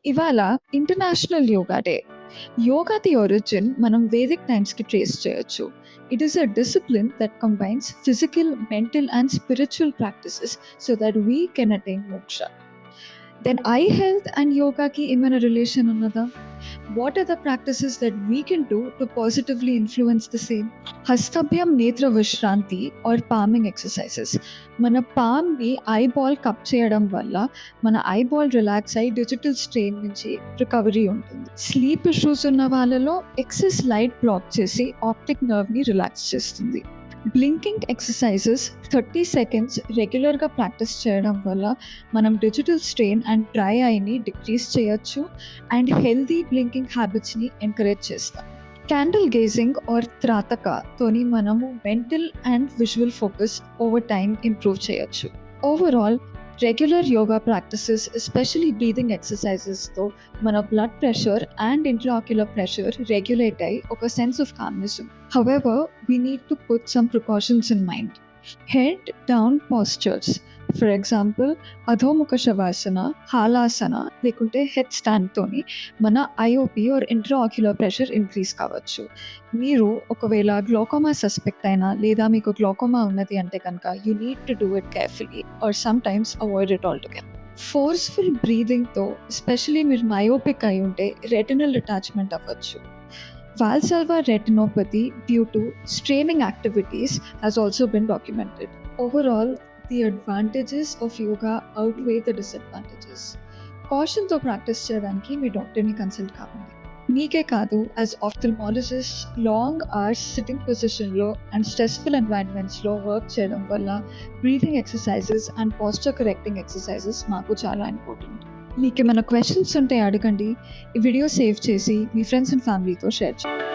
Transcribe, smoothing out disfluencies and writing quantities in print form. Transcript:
ఇవాళ international yoga day. యోగాది origin మనం Vedic టైమ్స్‌కి trace చేయొచ్చు. It is a discipline that combines physical, mental and spiritual practices so that we can attain మోక్ష. Then I health and యోగాకి ఏమైనా relation ఉన్నదా? What are the practices that we can do to positively influence the same? హస్తభ్యం నేత్ర విశ్రాంతి are పామింగ్ exercises. మన పామ్ని eyeball cup చేయడం వల్ల మన ఐబాల్ రిలాక్స్ అయ్యి డిజిటల్ స్ట్రెయిన్ నుంచి రికవరీ ఉంటుంది. స్లీప్ ఇష్యూస్ ఉన్న వాళ్ళలో ఎక్సెస్ లైట్ బ్లాక్ చేసి ఆప్టిక్ నర్వ్ని రిలాక్స్ చేస్తుంది. బ్లింకింగ్ ఎక్సర్సైజెస్ 30 సెకండ్స్ రెగ్యులర్గా ప్రాక్టీస్ చేయడం వల్ల మనం డిజిటల్ స్ట్రెయిన్ అండ్ డ్రై ఐని డిక్రీజ్ చేయొచ్చు అండ్ హెల్దీ బ్లింకింగ్ హ్యాబిట్స్ని ఎంకరేజ్ చేస్తాం. క్యాండిల్ గేజింగ్ ఆర్ త్రాతక తోని మనము mental and visual focus over time improve చేయొచ్చు. Overall regular yoga practices especially breathing ఎక్సర్సైజెస్తో మన blood pressure and intraocular pressure regulate అయ్యి ఒక సెన్స్ ఆఫ్ కామ్నెస్ ఉంది. However, we need to put some precautions in mind. Head down postures. For example, అధోముఖ శవాసన, హాలాసన లేకుంటే హెడ్ స్టాండ్తోని మన IOP or intraocular pressure increase కావచ్చు. మీరు ఒకవేళ గ్లోకోమా సస్పెక్ట్ అయినా లేదా మీకు గ్లోకోమా ఉన్నది అంటే కనుక you need to do it carefully or sometimes avoid it altogether. Forceful బ్రీదింగ్తో ఎస్పెషలీ మీరు మయోపిక్ అయి ఉంటే రెటినల్ అటాచ్మెంట్ అవ్వచ్చు. Valsalva retinopathy due to straining activities has also been documented. Overall, the advantages of yoga outweigh the disadvantages. Cautionతో practice చేయడానికి మీ డాక్టర్ని consult కావండి. మీకే కాదు, as ophthalmologist long hours sitting పొజిషన్లో అండ్ స్ట్రెస్ఫుల్ ఎన్వైరన్మెంట్స్లో వర్క్ చేయడం వల్ల breathing exercises and posture correcting exercises మాకు చాలా ఇంపార్టెంట్. మీకు ఏమైనా క్వశ్చన్స్ ఉంటే అడగండి. ఈ వీడియో సేవ్ చేసి మీ ఫ్రెండ్స్ అండ్ ఫ్యామిలీతో షేర్ చేయండి.